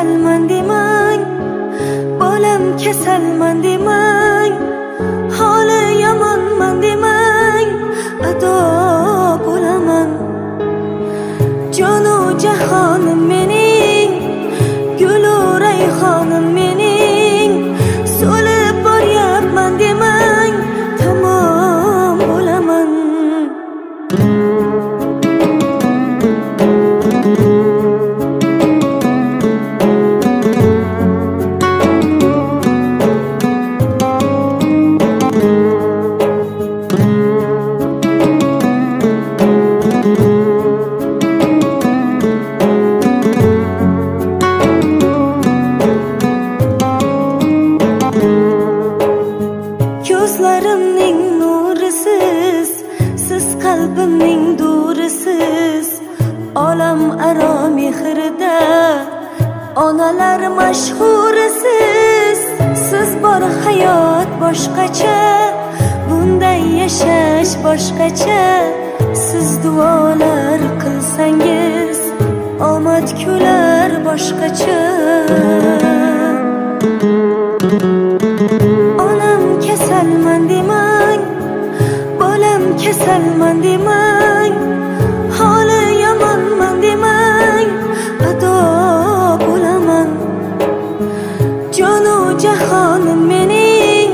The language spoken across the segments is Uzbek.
kasalman demang, bolam kasalman demang, holi yomonman demang, ado bo'laman. Jonu jahonim mening, gulu rayhonim mening, so'lib boryapman demang, tamom bo'laman. Ko'zlarimning nurisiz, siz qalbimning durisiz, olam aro mehrida onalar mashhurisiz. Siz bor hayot boshqacha, bunday yashash boshqacha. Siz duolar qilsangiz omad kular boshqacha. Onam kasalman demang, bolam kasalman demang, holi yomonman demang, ado bo'laman. Jonu jahonim mening,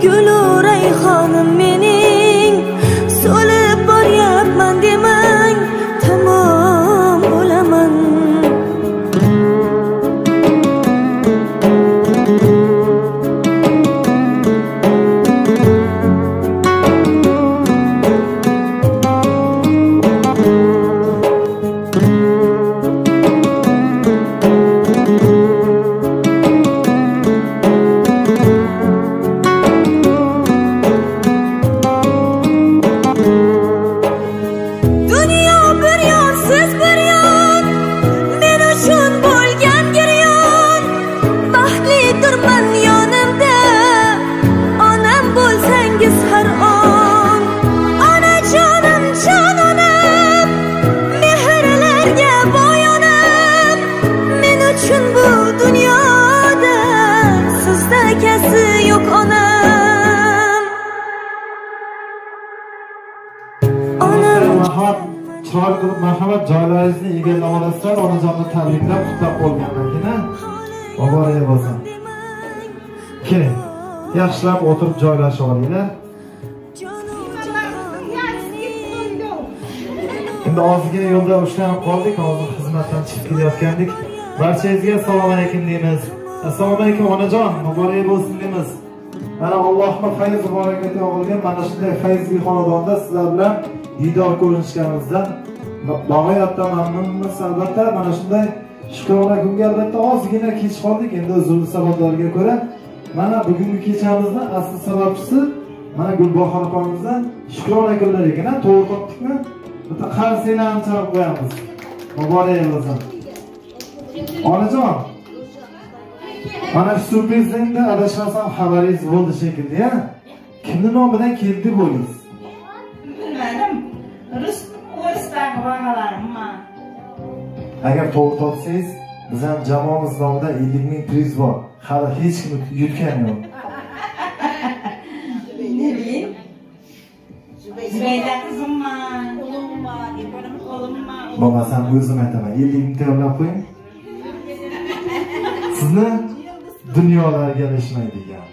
gulu rayhonim mening, so'lib boryapman demang, tamom bo'laman. Chiroyli qilib marhamat joylaringizni egallab olasizlar. Onajonni tabriklab, qutlab qo'ygandan keyin oboray bo'lsin. Keling, yaxshilab o'tirib joylashib olinglar. Endi ozgina yo'lda ushlanib qoldik, hozir xizmatdan chiqib kelayotgandik. Barchangizga assalomu alaykum deymiz. Assalomu alaykum onajon, muborak bo'lsin deymiz. Mana Allohning fayz va barakati yog'ilgan mana shunday fayzli xonadonda sizlar bilan diydor ko'rinishganimizdan bag'oyatdan mamnunmiz. Albatta mana shunday shukrona kunga albatta ozgina kech qoldik. Endi o'zimiz sabablarga ko'ra mana bugungi kechamizni asl sababchisi mana Gulbahor opamizdan shukrona kunlarigina to'g'ri topdikmi? Bitta qarsiylarni chalib qo'yamiz. Muborak bo'lsin. Onajon, mana shu surprizingda adashmasam xabaringiz bo'ldi shekilli-a? Kimning nomidan keldi bo'lingiz? Bilmadim. Rusdagi bolalarimman. Agar to'g'ri topsangiz, biz ham jamoamiz nomidan 50 ming priz bor. Hali hech kim yutgani yo'q. Zubayda qizimman, o'g'limman, o'g'limman. Bo'lmasam o'zim aytaman, 50 ming tayyorlab qo'ying. Sizni dunyolarga alishmaydigan,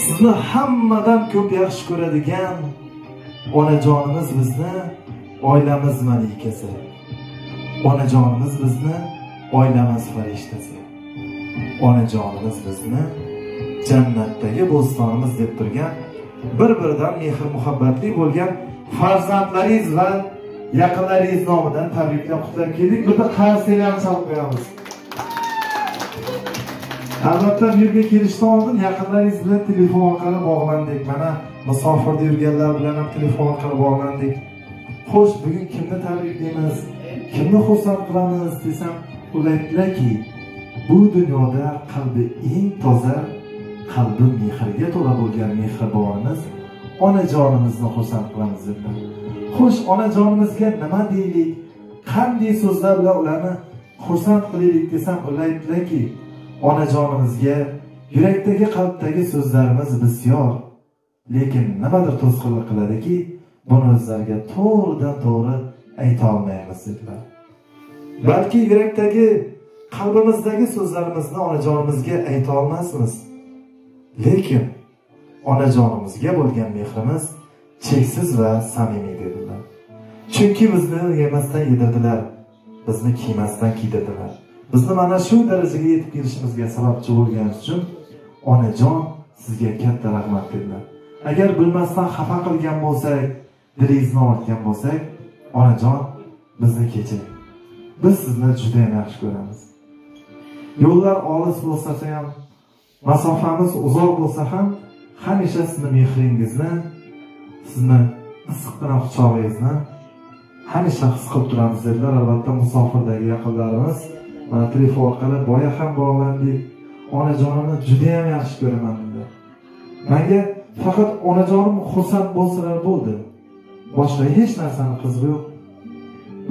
sizni hammadan ko'p yaxshi ko'radigan onajonimiz bizni oilamiz malikasi. Onajonimiz bizni oilamiz farishtasi. Onajonimiz bizni jannatdagi bo'stonimiz deb turgan, bir-biridan mehr muhabbatli bo'lgan farzandlaringiz va yaqinlaringiz nomidan tabriklab qutlab keldik. Bitta qarsiylarni chalib qo'yamiz. Albatta bu yerga kelishdan oldin yaqinlaringiz bilan telefon orqali bog'landik. Mana musofirda yurganlar bilan ham telefon orqali bog'landik. Xo'sh, bugun kimni tabriklaymiz? Kimni xursand qilamiz desam, ular aytdilarki, bu dunyoda qalbi eng toza, qalbi mehrga to'la bo'lgan mehribonimiz onajonimizni xursand qilamiz dedilar. Xo'sh, onajonimizga nima deylik? Qanday so'zlar bilan ularni xursand qilaylik desam o'ylaydilarki, onajonimizga yurakdagi qalbdagi so'zlarimiz bisyor, lekin nimadir to'sqinlik qiladiki, buni o'zlariga to'g'ridan to'g'ri ayta olmaymiz dedilar. Balki yurakdagi, qalbimizdagi so'zlarimizni onajonimizga ayta olmasmiz. Lekin onajonimizga bo'lgan mehrimiz cheksiz va samimiy dedilar. Chunki bizni yemasdan yedirdilar, bizni kiymasdan kiydirdilar. Bizni mana shu darajaga yetib kelishimizga sababchi bo'lganingiz uchun onajon sizga katta rahmat dedilar. Agar bilmasdan xafa qilgan bo'lsak, dilingizni og'ritgan bo'lsak, onajon bizni kechiring. Biz sizni juda yaxshi ko'ramiz. Yo'llar olis bo'lsa ham, masofamiz uzoq bo'lsa ham, hamisha sizni mehringizni, sizni issiqqina quchog'ingizni hamisha his qilib turamiz dedilar. Albatta musofirdagi yaqinlarimiz mana telefon orqali boya ham bog'landik. Onajonimni juda ham yaxshi ko'raman dedilar. Menga faqat onajonim xursand bo'lsalar bo'ldi. Boshqa hech narsani qizig'i yo'q.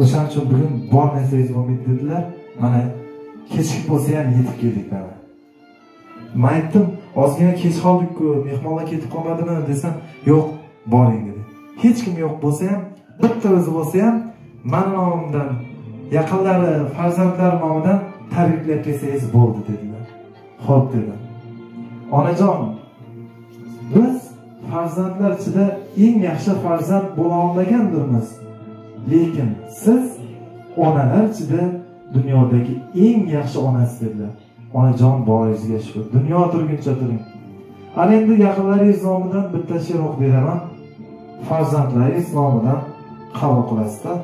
O'shaning uchun bugun bor narsangiz bo'lmaydi dedilar. Mana kechki bo'lsa ham yetib keldik mana. Men aytdim, ozgina kech qoldik-ku, mehmonlar ketib qolmadimi desam, yo'q, boring dedi. Hech kim yo'q bo'lsa ham, bitta o'zi bo'lsa ham, men nomimdan, yaqinlari, farzandlar nomidan tabriklab kelsangiz bo'ldi dedilar. Xo'p dedim. Onajon, biz farzandlar ichida eng yaxshi farzand bo'la olmagandirmiz. Lekin siz onalar ichida dunyodagi eng yaxshi onasi dedilar. Onajon boringizga shukr. Dunyo turguncha turing. Ana endi yaqinlaringiz nomidan bitta she'r o'qib beraman. Farzandlaringiz nomidan qabul qilasizlar.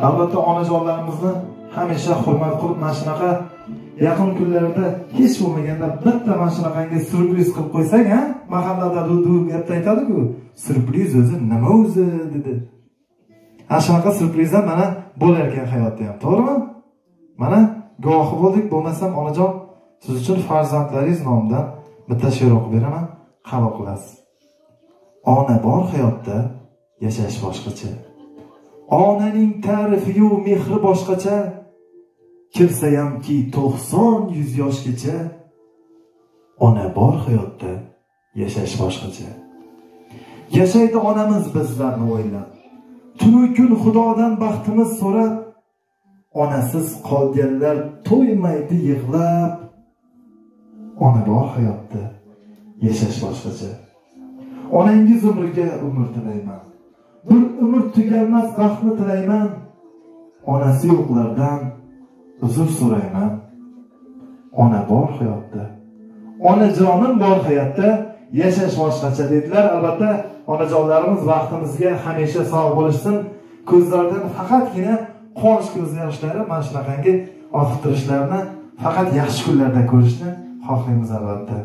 Albatta onajonlarimizni hamisha hurmat qilib, mana shunaqa yaqin kunlarda hech bo'lmaganda bitta mana shunaqangi surpriz qilib qo'ysak, ha? Mahallada du gapda aytadi-ku, surpriz o'zi nima o'zi dedi. Ana shunaqa surprizlar mana bo'lar ekan hayotda ham, to'g'rimi? Mana guvohi bo'ldik. Bo'lmasam onajon, siz uchun farzandlaringiz nomidan bitta she'r o'qib beraman, qabul qilasiz. Ona bor hayotda yashash boshqacha. Onaning ta'rifi-yu mehri boshqacha. Kirsayamki 90-100 yoshgacha. Ona bor hayotda yashash boshqacha. Yashaydi onamiz bizlarni o'ylab. Tunu kun Xudodan baxtimiz so'rab, onasiz qolganlar to'ymaydi yig'lab. Ona bor hayotda yashash boshqacha. Onangiz umriga umr tilayman. Bir umr tugalmas baxtni tilayman. Onasi yo'qlardan uzr so'rayman. Ona bor hayotda, onajonim bor hayotda yashash boshqacha dedilar. Albatta onajonlarimiz vaqtimizga hamisha sog' bo'lishsin. Ko'zlaridan faqatgina quvonch ko'z yoshlari, mana shunaqangi oqtirishlarni faqat yaxshi kunlarda ko'rishni xohlaymiz albatta.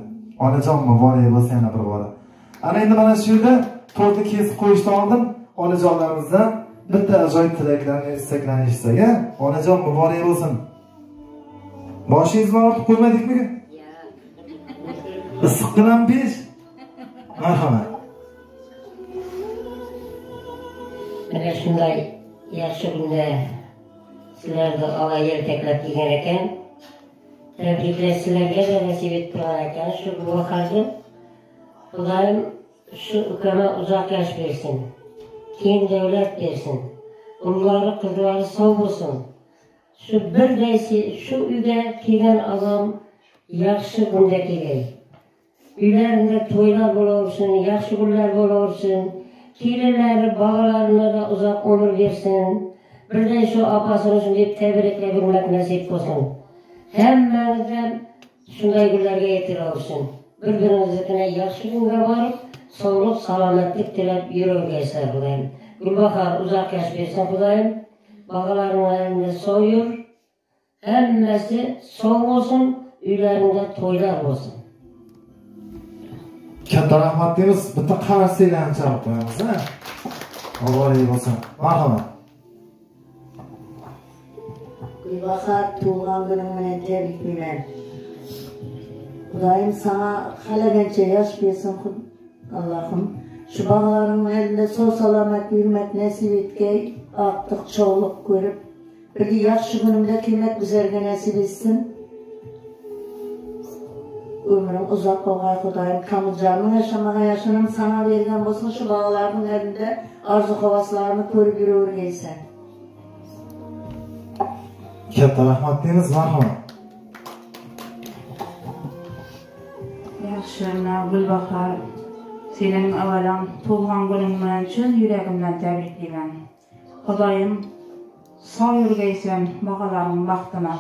Onajon muborak bo'lsin yana bir bora. Ana endi mana shu yerda tortni kesib qo'yishdan oldin onajonlarimizdan bitta ajoyib tilaklarni, istaklarni eshitsak, onajon muborak bo'lsin. Boshingizni ortib qo'ymadikmi? Issiqqinam 5. Marhamat. Mana shunday yaxshi kunda sizlarni Alloh ertaklab kelgan ekan. Tabriklar sizlarga da nasib etib turgan ekan. Shu guvohlarni Xudoyim shu ukama uzoq yosh bersin. Keng davlat bersin. Umrlari qizlari sog' bo'lsin. Shu birdaysi shu uyga kelgan odam yaxshi kunda kelgan. Uylarida to'ylar bo'laversin, yaxshi kunlar bo'laversin. Kelinlari, bog'larına da uzoq umr bersin. Birday shu opasini shunday tabriklab hurmat nasib bo'lsin. Hammangizdan shunday kunlarga yetiraversin. Bir-biringizga yaxshi kunga borib, sog'lik, salomatlik tilab yuraverasizlar Xudoyim. Gulbahor uzoq yosh bersin Xudoyim. Bog'laringizda so'yur. Hammasi sog' bo'lsin, uylaringizda to'ylar bo'lsin. Katta rahmat deymiz. Bitta qarasanglarni chaqirib qo'yamiz, ha? Muborak bo'lsin. Marhamat. Gulbahor tug'ilgan kuning bilan tabriklayman. Xudoyim sana xalagancha yosh bersin Allohim. Shu bog'laringni elda sog' salomat yurmak nasib etgay, ortiq cho'g'liq ko'rib, Bir yaxshi günümde kıymet bizlerge nasip etsin. Ömrüm uzak olgay Xudayım kamılcanın yaşamağa yaşanım sana vergen bolsun şu bağlarının elinde arzu havaslarını körüp yürüyürgeysen. Katta rahmat deymiz, marhamat. Yaxshi, Gulbahor, senin avalan tug'ilgan kuning bilan chin yuragimdan tabriklayman. Xudoyim sog' yurgaysan bog'alaring baxtına.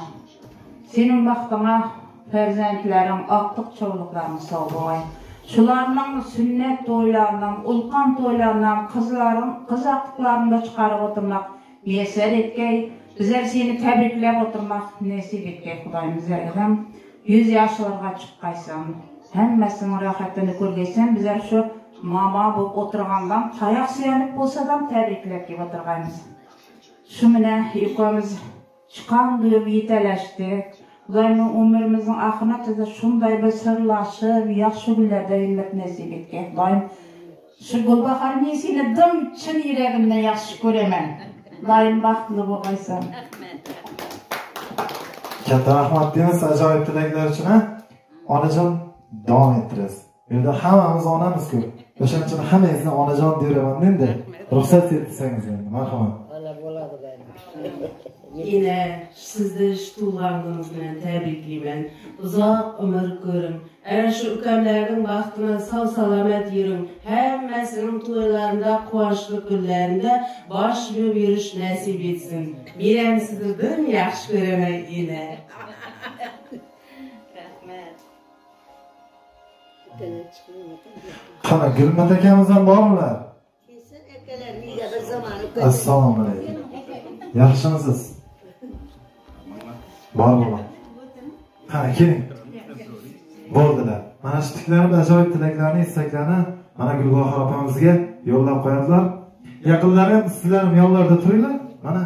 Senin baxtına farzandlaring aqliq cho'g'liqlaring sog' bo'lay. Shularning sünnet to'ylaridan, ulqon to'ylaridan qiz aqliqlarini chiqarib o'tirmoq muyassar etgay. Bizler seni tabriklab o'tirmoq nasib etgay Xudoyim bizlarga ham 100 yoshlarga chiqqaysan. Hammasının rahatını ko'rgaysan, bizler şu mama bo'lib o'tirgandan tayoq suyanib bo'lsa ham tabriklab kelib o'tirganmiz. Shu bilan uyqumiz chiqqan deb yetalashdik. Xudoyim umrimizning oxiratida shunday bir sirlashib, yaxshi kunlarda yurmak nasib etgan. Xudoyim shu Gulbahor men seni dim chin yuragimdan yaxshi ko'raman. Doim baxtli bo'lgaysan. Katta rahmat deymiz ajoyib tilaklar uchun. Onajon davom ettirasiz. Bu yerda hammamiz onamiz-ku. O'shaning uchun hammangizni onajon deyraman endi. Ruxsat etsangiz endi. Marhamat. Ana bo'ladi bari. Yine sizni tuğlandığınız bilen tebriklayman. Uzak ömür görün. Ana şu ülkemlerin baxtına sağ salamet yürün. Hemmesinin to'ylarında, quvonchli kunlarında baş yurish nasip etsin. Men sizni dim yaxshi ko'raman yine. Qana Gulmat akamiz ham bormilar? Kesin akalar uyda bir zamon Assalomu alaykum. Yaxshimisiz? Bor bo'ling. Qani keling. Bo'ldilar. Mana shu tiklarni ajoyib tilaklarni, istaklarni mana Gulbahor opamizga yo'llab qo'yadilar. Yaqinlari ham sizlar ham yo'llarda turinglar. Mana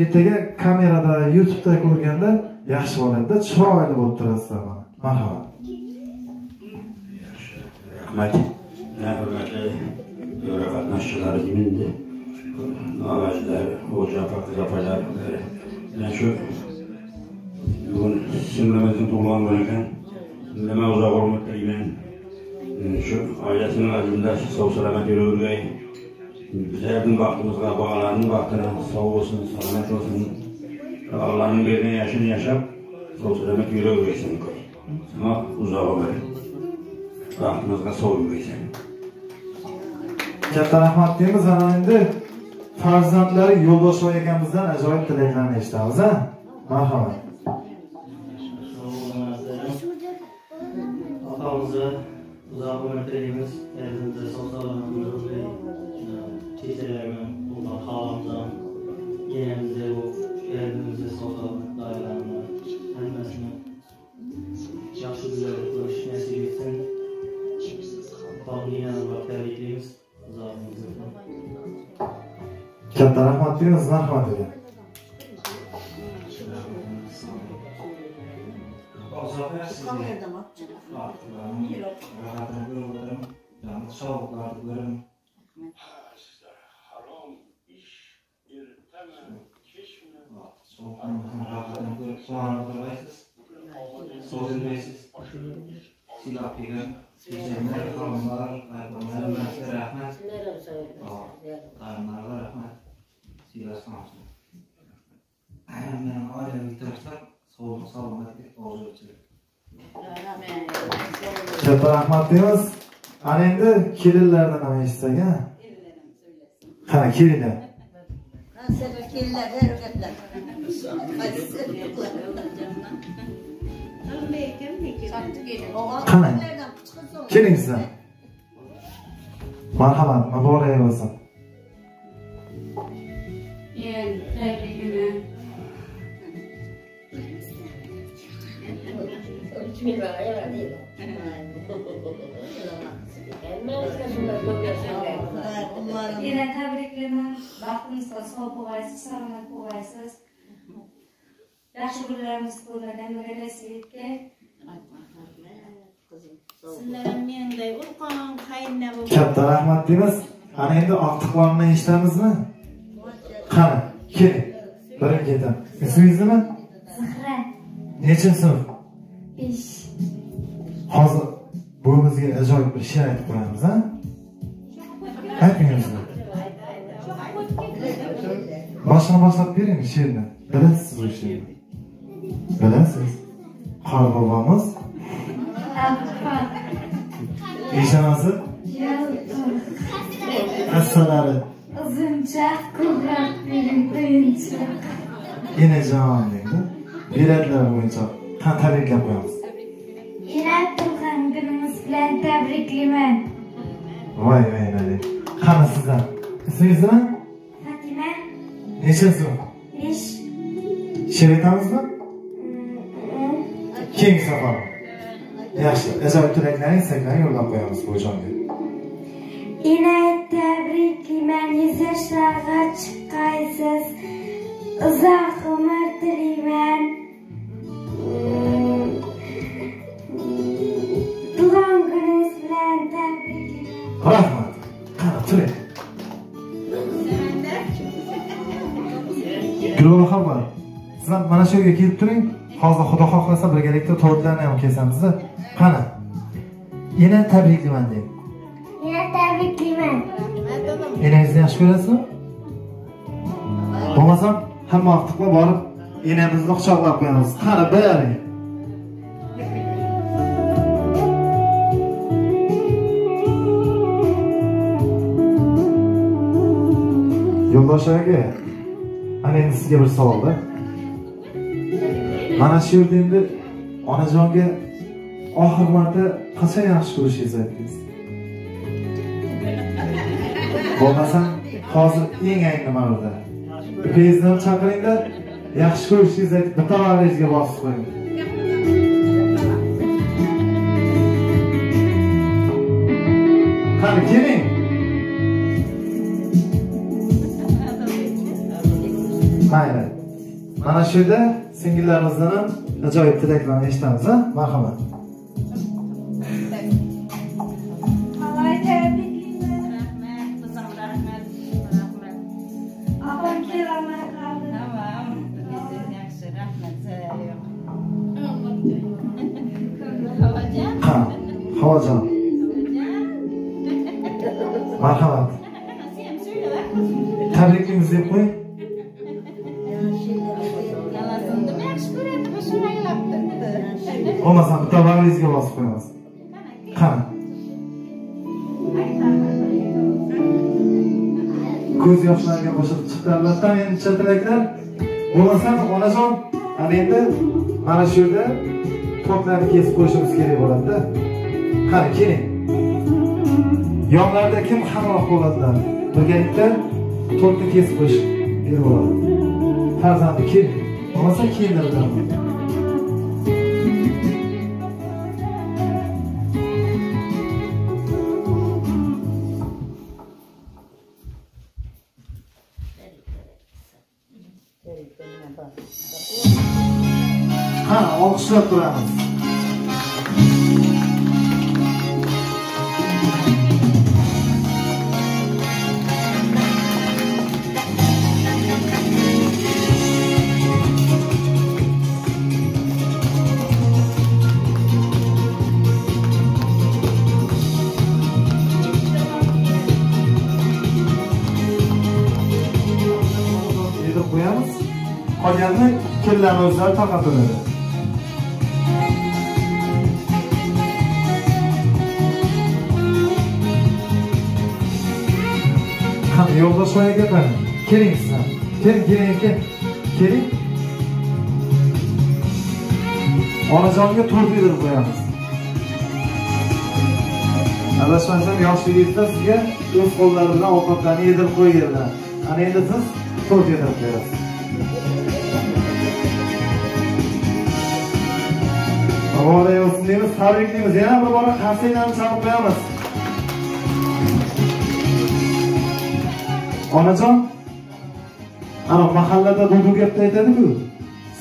ertaga kamerada, YouTube'da ko'rganda yaxshi bo'ladi-da, chiroyli bo'lib turasizlar mana. Marhamat. Rahmat. Hurmatli yo'ra qatnashchilarimiz, navazlar, xo'ja opalar, mana shu bugun singlimizni tug'ilgan kun ekan. Nima uzoq umr tilayman. Shu oilasining azimda sog' salomat yuravergay. Bizlarning baxtimizga, bog'alarning baxtına sog' bo'lsin, salomat bo'lsin. Allohning bergan yashini yashab, sog' salomat yuraversin. Ama uzoq umr. Baxtimizga sog' yurgaysan. Katta rahmat deymiz. Ana endi farzandlari Yo'ldoshboy akamizdan ajoyib tilaklarni eshitamiz, ha? Marhamat. Atamızı uzağa ömürlerimiz, evimizde sağlam ömürleri, teyzelerime, ondan halamdan, yenemizde bu evimizde sağlam dairelerine, hemesine yaxşı güzel görüş nasip etsin. Bağlıyan olarak tebriklerimiz uzağımızda. Katta rahmat deymiz. Marhamat aka. Katta rahmat deymiz. Ana endi kelinlardan ham eshitsak, ha? Qani kelinlar. Sen kelinlar harakatlar. Qani. Keling sizlar. Marhamat, muborak bo'lsin. Yine tebriklerim. Baxtınızda sağ bo'lasiz, salomat bo'lasiz. Yaxshi kunlarimiz ko'rganlarga nasib etgay. Sizlarning menday ulqon qaynona bo'lib. Katta rahmat deymiz. Ana endi ortiqlarni eshitamizmi? Qani, keling. Birin-ketin. İsmingiz nima? Zahra. Nechinchi sinf? 5. Hozir buvimizga ajoyib bir she'r aytib qo'yamiz, ha? Aytmaymiz. Boshini boshlab bering she'rni. Bilasiz bu she'rni? Bilasiz? Qor bobomiz eshonasi assalari Uzuncha ko'krak bering qo'yincha. enajon deydi. Biletlar bo'yicha tabriklab qo'yamiz. Ina tug'ilgan kunimiz bilan tabriklayman. Voy nima. Qani sizlar? Ismingiz nima? Fatima. Nechinchi? 5. She'r aytamizmi? Keyingi safar. Yaxshi, ajoyib tilaklaringiz istaklarni yo'llab qo'yamiz buvijonga. Ina tabriklayman, 100 yoshlarga chiqaysiz. Uzoq umr tilayman. Tug'ilgan kuningiz bilan tabriklayman. Rahmat. Qani turing. Guloha bor. Sizlar mana shu yerga kelib turing. Hozir Xudo xohlasa birgalikda tortlarni ham kesamiz. Qani. Yana tabriklayman deng. Ina tabriklayman. Enangizni yaxshi ko'rasizmi? Bo'lmasam hamma vaqtga borib enamizni quchoqlab qo'yamiz. Qani bering. Yo'ldosh aka, ana endi sizga bir savolda. Mana shu yerda endi onajonga oxir marta qachon yaxshi ko'rishingizni aytdingiz? Bo'lmasa hozir eng ayni marta. Ukangizni chaqiringda yaxshi ko'rishingizni aytib, bitta valizga bosib qo'ying. Qani keling. Mayli. Mana shu yerda singillarimizdan ham ajoyib tilaklarni eshitamiz, ha? Marhamat. Alay tabriklayman. Rahmat, qizim, rahmat. Apam kelolmay qoldi. Tamam. Yaxshi, rahmat. Ha, Havojon. Marhamat. Tabriklaymiz deb qo'ying. Olmasam bitta valizga bosib qo'yamiz. Qani. Ko'z yoshlariga qo'shib chiqdi albatta endi chatilaklar. Bo'lmasam onajon, ana endi mana shu yerda tortlarni kesib qo'yishimiz kerak bo'ladi-da. Qani keling. Yonlarda kim hamroh bo'ladilar? Birgalikda tortni kesib qo'yish kerak bo'ladi. Farzandi keling. Bo'lmasa keyindirib ha, olqishlab turamiz. Yedirib qo'yamiz. Qolganini kellarni o'zlari tarqatadi. Qani yo'ldosh aka qani. Keling sizlar. Keling aka. Keling. Onajonga to'rt yedirib qo'yamiz. Adashmasam yoshligingizda sizga o'z qo'llari bilan ovqatlarni yedirib qo'yganlar. Ana endi siz to'rt yedirib qo'yasiz. Avvalay olsun deymiz, tabriklaymiz. Yana bir bora qarsaklarni chalib qo'yamiz. Onajon, ana mahallada dudu gapda aytadi-ku.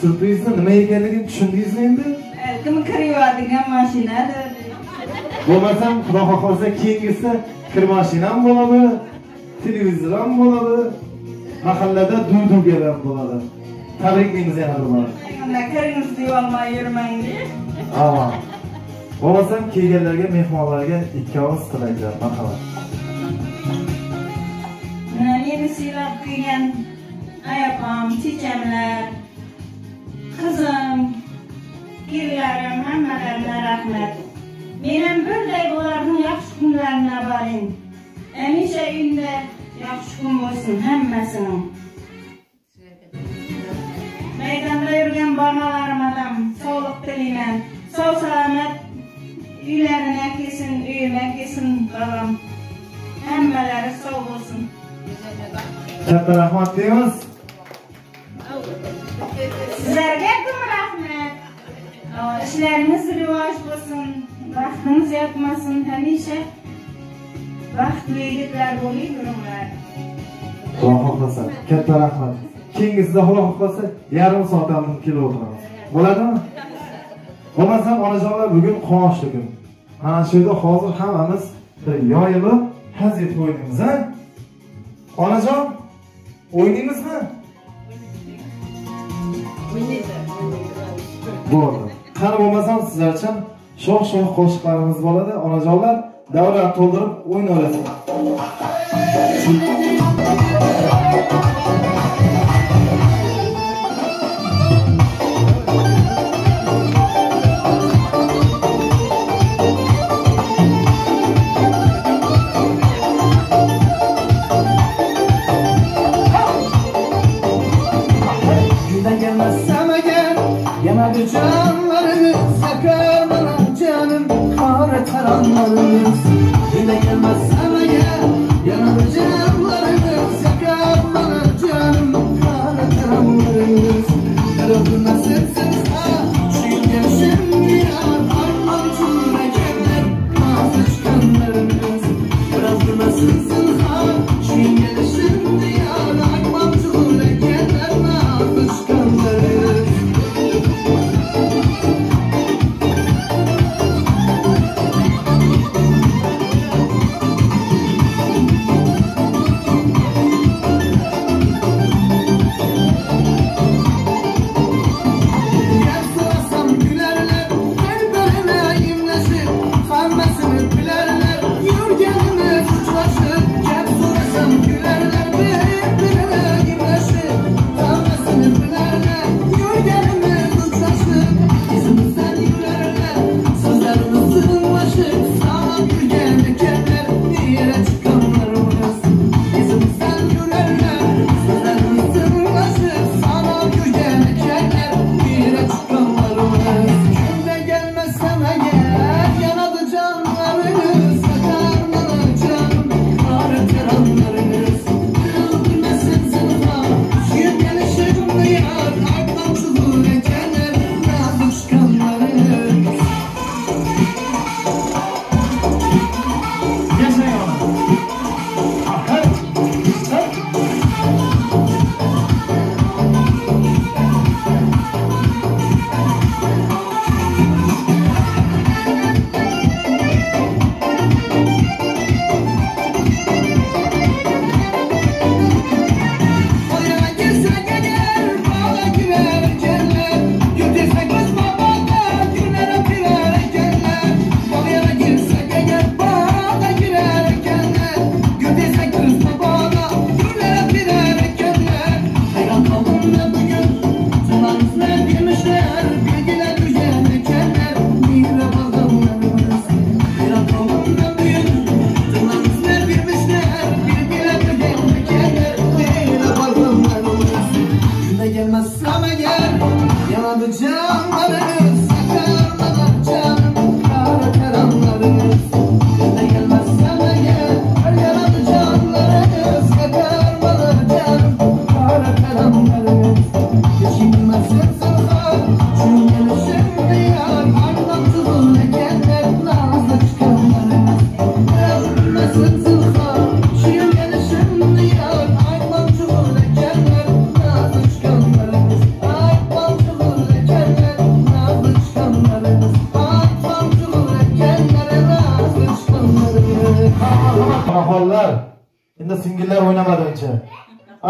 Surprizni nima ekanligini tushundingizmi endi? Kim kiryotgan mashinadir. Bo'lmasam, Xudo xohlasa keyingisi kir mashinam bo'ladi, televizor ham bo'ladi, mahallada dudu gap ham bo'ladi. Tabriklaymiz yana bir bora. Unda kirimiz deyolmay yurmang diye. Aman. Bo'lmasam kelganlarga, mehmonlarga ikkovimiz tilaylar. Marhamat. Meni siylab kelgan ayapam, chechamlar, qizim, kellarim hammalariga rahmat. Men ham birday bularning yaxshi kunlarini boring. Hamisha uyda yaxshi kun bo'lsin hammasining. Maydonda yurgan bolalarimga ham sog'lik tilayman. Sog' salomat uylarına kelsin, uyuma kelsin bolam. Hammalari sog' bo'lsin. Katta rahmat deymiz. Sizlarga ko'p rahmat. İşleriniz rivoj bo'lsin, vaqtimiz yetmasin, hamisha vaqtli yigitlar bo'lib yuringlar. Xudo xohlasa, katta rahmat. Kengizda Xudo xohlasa yarim soat oldin kelib o'tiramiz. Bo'ladimi? Bo'lmasam onajonlar bugun quvonchli kun. Mana shu yerda hozir hammamiz bir yoyilib hazit o'ynaymiz, ha? Onajon, o'ynaymizmi? Bo'ldi. Qani bo'lmasam sizlarcha shoh-shoh qo'shiqlarimiz bo'ladi. Onajonlar davrani to'ldirib o'yin o'ynasizlar. Yanadı canlarınız, yakar bana canım, kara karanlarınız. Yine gelmezsem eğer, yanadı canlarınız, yakar bana canım, kara karanlarınız. Yarabı nasipsiniz ha, çünkü şimdi yar, arman çürükenler, nazlı çıkanlarınız. Yarabı nasipsiniz ha, çünkü şimdi yar, arman çürükenler, nazlı çıkanlarınız.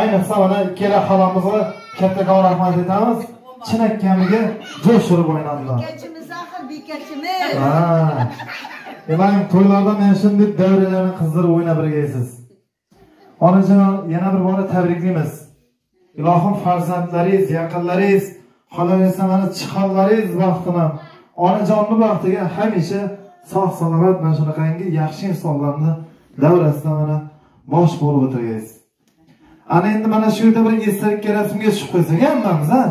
ayniqsa mana ikkala xolamizga kattakon rahmat aytamiz. Chinakamiga jo'shirib o'ynadilar. Bekachimiz axir bekachimiz. Demak, to'ylarda men shunday davralarni qizdirib o'ynab birgaysiz. Onajon, yana bir bora tabriklaymiz. Ilohim farzandlaringiz, yaqinlaringiz, qolaversa mana chiqanlaringiz vaqtini, onajonni vaqtiga hamisha sog' salomat mana shunaqangi yaxshi insonlarni davrasida mana bosh bo'lib o'tirgaysiz. Ana endi mana shu yerda bir esdalik rasmga tushib qo'ysak hammamiz, ha?